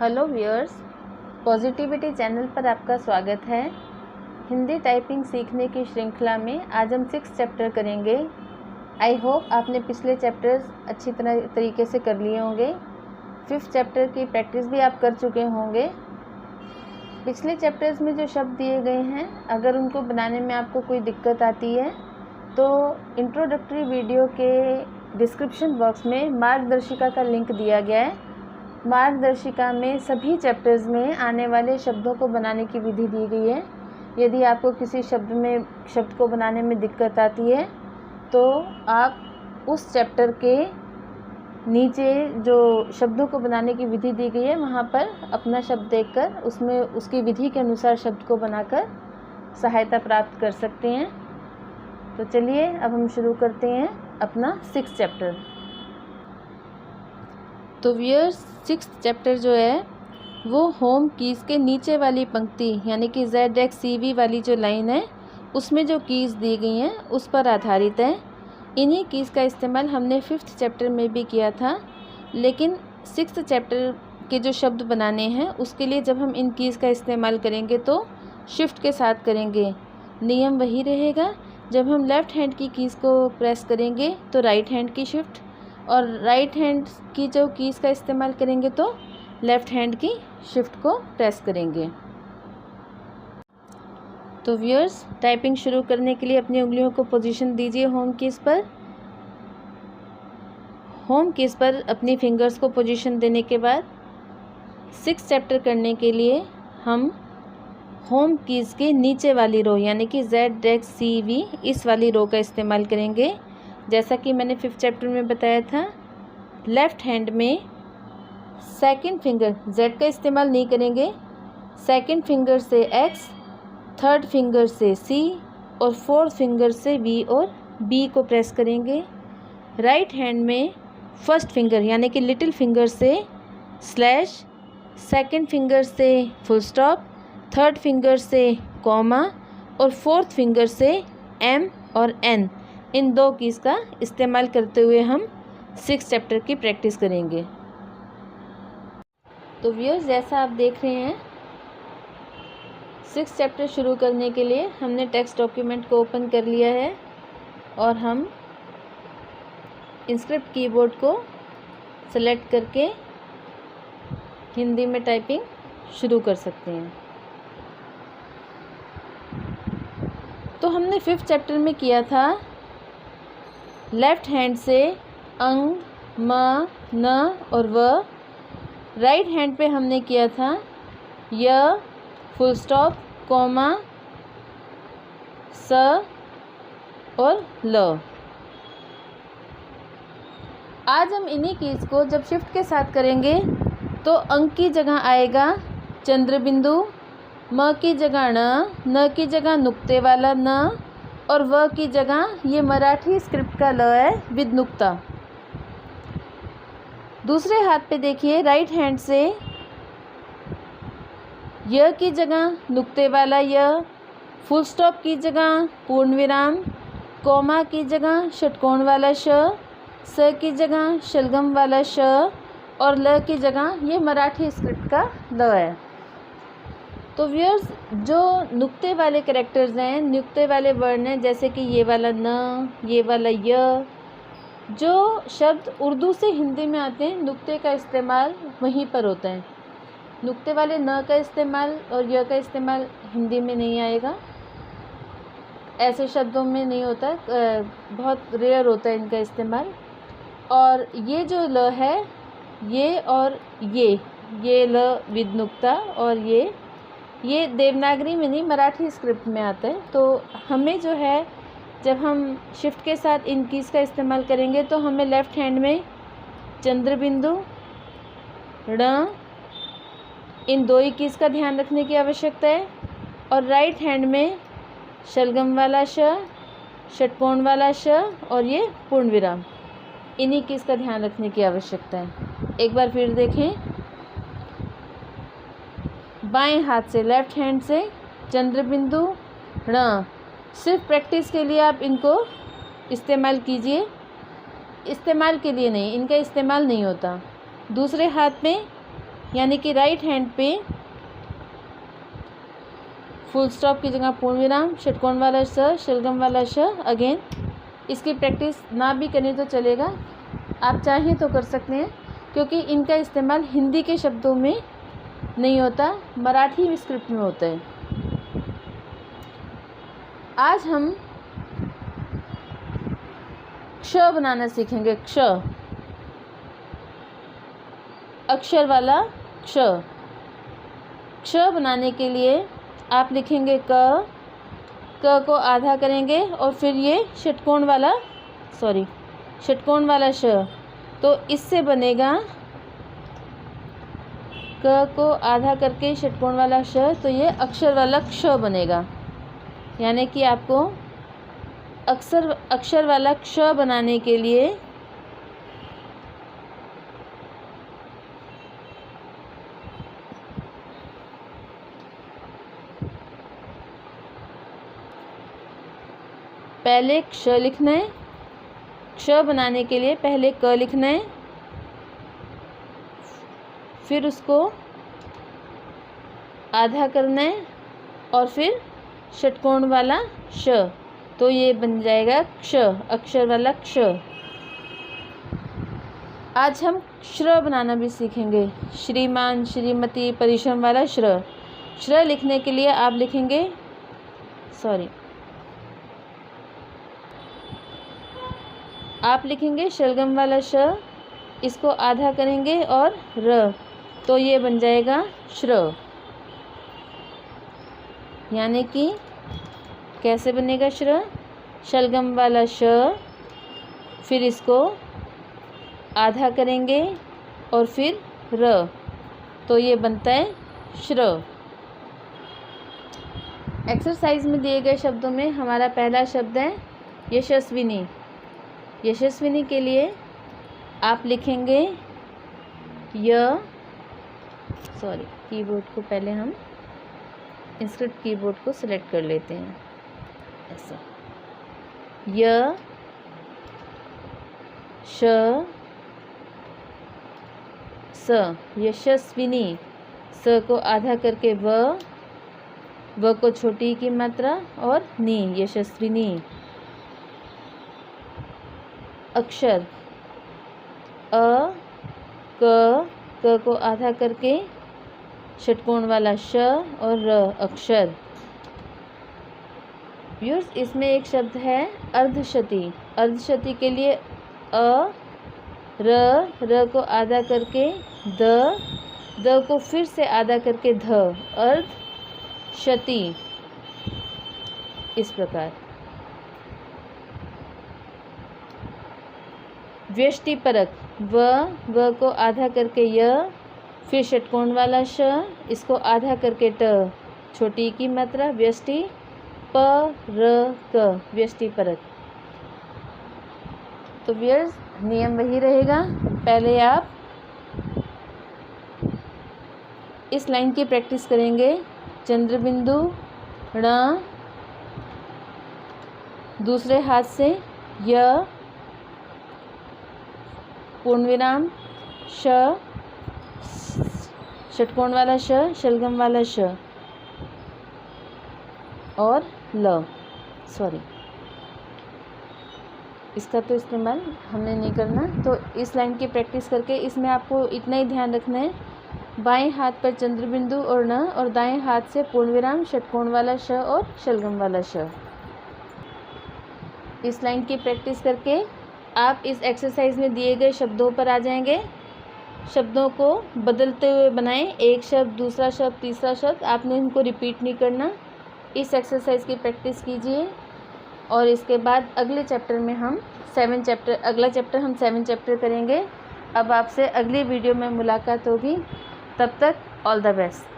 Hello viewers, positivity channel पर आपका स्वागत है। हिंदी टाइपिंग सीखने की श्रृंखला में आज हम 6 चैप्टर करेंगे। आई होप आपने पिछले चैप्टर्स अच्छी तरीके से कर लिए होंगे। 5th चैप्टर की प्रैक्टिस भी आप कर चुके होंगे। पिछले चैप्टर्स में जो शब्द दिए गए हैं, अगर उनको बनाने में आपको कोई दिक्कत आती है तो इंट्रोडक्टरी वीडियो के डिस्क्रिप्शन बॉक्स में मार्गदर्शिका का लिंक दिया गया है। मार्गदर्शिका में सभी चैप्टर्स में आने वाले शब्दों को बनाने की विधि दी गई है। यदि आपको किसी शब्द को बनाने में दिक्कत आती है तो आप उस चैप्टर के नीचे जो शब्दों को बनाने की विधि दी गई है वहाँ पर अपना शब्द देखकर उसमें उसकी विधि के अनुसार शब्द को बनाकर सहायता प्राप्त कर सकते हैं। तो चलिए अब हम शुरू करते हैं अपना 6th चैप्टर। तो व्यूअर्स, 6th चैप्टर जो है वो होम कीज़ के नीचे वाली पंक्ति यानी कि ZXCV वाली जो लाइन है उसमें जो कीज़ दी गई हैं उस पर आधारित है। इन्हीं कीज़ का इस्तेमाल हमने 5th चैप्टर में भी किया था, लेकिन 6th चैप्टर के जो शब्द बनाने हैं उसके लिए जब हम इन कीज़ का इस्तेमाल करेंगे तो शिफ्ट के साथ करेंगे। नियम वही रहेगा, जब हम लेफ़्ट हैंड की कीज़ को प्रेस करेंगे तो राइट हैंड की शिफ्ट, और राइट हैंड की जो कीज़ का इस्तेमाल करेंगे तो लेफ़्ट हैंड की शिफ्ट को प्रेस करेंगे। तो व्यूअर्स, टाइपिंग शुरू करने के लिए अपनी उंगलियों को पोजीशन दीजिए होम कीज़ पर। होम कीज़ पर अपनी फिंगर्स को पोजीशन देने के बाद 6th चैप्टर करने के लिए हम होम कीज़ के नीचे वाली रो यानी कि ZXCV इस वाली रो का इस्तेमाल करेंगे। जैसा कि मैंने 5th चैप्टर में बताया था, लेफ़्ट हैंड में सेकंड फिंगर Z का इस्तेमाल नहीं करेंगे। सेकंड फिंगर से X, थर्ड फिंगर से C और फोर्थ फिंगर से V और B को प्रेस करेंगे। राइट हैंड में फर्स्ट फिंगर यानी कि लिटिल फिंगर से स्लैश, सेकंड फिंगर से फुल स्टॉप, थर्ड फिंगर से कॉमा और फोर्थ फिंगर से M और N, इन 2 कीज़ का इस्तेमाल करते हुए हम 6th चैप्टर की प्रैक्टिस करेंगे। तो व्यूअर्स, जैसा आप देख रहे हैं 6th चैप्टर शुरू करने के लिए हमने टेक्स्ट डॉक्यूमेंट को ओपन कर लिया है और हम इंस्क्रिप्ट कीबोर्ड को सेलेक्ट करके हिंदी में टाइपिंग शुरू कर सकते हैं। तो हमने 5th चैप्टर में किया था लेफ़्ट हैंड से अंग, म, न और व। राइट हैंड पे हमने किया था य, फुल स्टॉप, कॉमा, स और ल। आज हम इन्हीं कीज़ को जब शिफ्ट के साथ करेंगे तो अंक की जगह आएगा चंद्र बिंदु, म की जगह न की जगह नुक्ते वाला न और व की जगह ये मराठी स्क्रिप्ट का ल है विद नुक्ता। दूसरे हाथ पे देखिए, राइट हैंड से य की जगह नुक्ते वाला य, फुल स्टॉप की जगह पूर्ण विराम, कॉमा की जगह षटकोण वाला श, स की जगह शलगम वाला श और ल की जगह ये मराठी स्क्रिप्ट का ल है। तो व्यूअर्स, जो नुक्ते वाले कैरेक्टर्स हैं, नुक्ते वाले वर्ण हैं, जैसे कि ये वाला न, ये वाला य, जो शब्द उर्दू से हिंदी में आते हैं नुक्ते का इस्तेमाल वहीं पर होता है। नुक्ते वाले न का इस्तेमाल और य का इस्तेमाल हिंदी में नहीं आएगा, ऐसे शब्दों में नहीं होता, बहुत रेयर होता है इनका इस्तेमाल। और ये जो ल है, ये और ये ल विद नुक्ता और ये देवनागरी में नहीं मराठी स्क्रिप्ट में आता है। तो हमें जो है जब हम शिफ्ट के साथ इन कीज़ का इस्तेमाल करेंगे तो हमें लेफ़्ट हैंड में चंद्र बिंदु, ण, इन 2 ही कीज़ का ध्यान रखने की आवश्यकता है और राइट हैंड में शलगम वाला श, षटकोण वाला श और ये पूर्ण विराम, इन्हीं कीज़ का ध्यान रखने की आवश्यकता है। एक बार फिर देखें, बाएं हाथ से लेफ़्ट हैंड से चंद्र बिंदु, ण, सिर्फ प्रैक्टिस के लिए आप इनको इस्तेमाल कीजिए, इस्तेमाल के लिए नहीं, इनका इस्तेमाल नहीं होता। दूसरे हाथ में यानी कि राइट हैंड पे फुल स्टॉप की जगह पूर्ण विराम, षटकोण वाला श, शलगम वाला श। अगेन इसकी प्रैक्टिस ना भी करें तो चलेगा, आप चाहें तो कर सकते हैं, क्योंकि इनका इस्तेमाल हिंदी के शब्दों में नहीं होता, मराठी स्क्रिप्ट में होता है। आज हम क्ष बनाना सीखेंगे। क्ष, अक्षर वाला क्ष। क्ष बनाने के लिए आप लिखेंगे क को आधा करेंगे और फिर ये षटकोण वाला ष, तो इससे बनेगा क को आधा करके षटकोण वाला श, तो ये अक्षर वाला क्ष बनेगा। यानी कि आपको अक्षर वाला क्ष बनाने के लिए पहले क्ष लिखना है। क्ष बनाने के लिए पहले क लिखना है, फिर उसको आधा करना है और फिर षटकोण वाला श, तो ये बन जाएगा क्ष, अक्षर वाला क्ष। आज हम श्र बनाना भी सीखेंगे। श्रीमान, श्रीमती, परिश्रम वाला श्र। श्र लिखने के लिए आप लिखेंगे शलगम वाला श, इसको आधा करेंगे और र, तो ये बन जाएगा श्र। यानी कि कैसे बनेगा श्र? शलगम वाला श, फिर इसको आधा करेंगे और फिर र, तो ये बनता है श्र। एक्सरसाइज में दिए गए शब्दों में हमारा पहला शब्द है यशस्विनी। यशस्विनी के लिए आप लिखेंगे कीबोर्ड को पहले हम इंस्क्रिप्ट कीबोर्ड को सिलेक्ट कर लेते हैं, ऐसा। यशस्विनी, स को आधा करके व को छोटी की मात्रा और नी, यशस्विनी। अक्षर क को आधा करके षटकोण वाला श और र, अक्षर। व्यूअर्स, इसमें एक शब्द है अर्धशती। अर्धशती के लिए र को आधा करके द को फिर से आधा करके ध, अर्धशती। इस प्रकार। व्यष्टिपरक, व को आधा करके य, फिर षटकोण वाला श, इसको आधा करके ट, छोटी की मात्रा, व्यष्टि परक, व्यष्टिपरक। तो व्यूअर्स, नियम वही रहेगा। पहले आप इस लाइन की प्रैक्टिस करेंगे। चंद्रबिंदु ण, दूसरे हाथ से य, पूर्ण विराम श, षटकोण वाला श, शलगम वाला श और ल। इसका तो इस्तेमाल हमने नहीं करना। तो इस लाइन की प्रैक्टिस करके इसमें आपको इतना ही ध्यान रखना है, बाएं हाथ पर चंद्रबिंदु और न, और दाएं हाथ से पूर्ण विराम, षटकोण वाला श और शलगम वाला श। इस लाइन की प्रैक्टिस करके आप इस एक्सरसाइज में दिए गए शब्दों पर आ जाएंगे। शब्दों को बदलते हुए बनाएं, एक शब्द, दूसरा शब्द, तीसरा शब्द, आपने इनको रिपीट नहीं करना। इस एक्सरसाइज की प्रैक्टिस कीजिए और इसके बाद अगले चैप्टर में हम अगला चैप्टर हम 7 चैप्टर करेंगे। अब आपसे अगली वीडियो में मुलाकात होगी, तब तक ऑल द बेस्ट।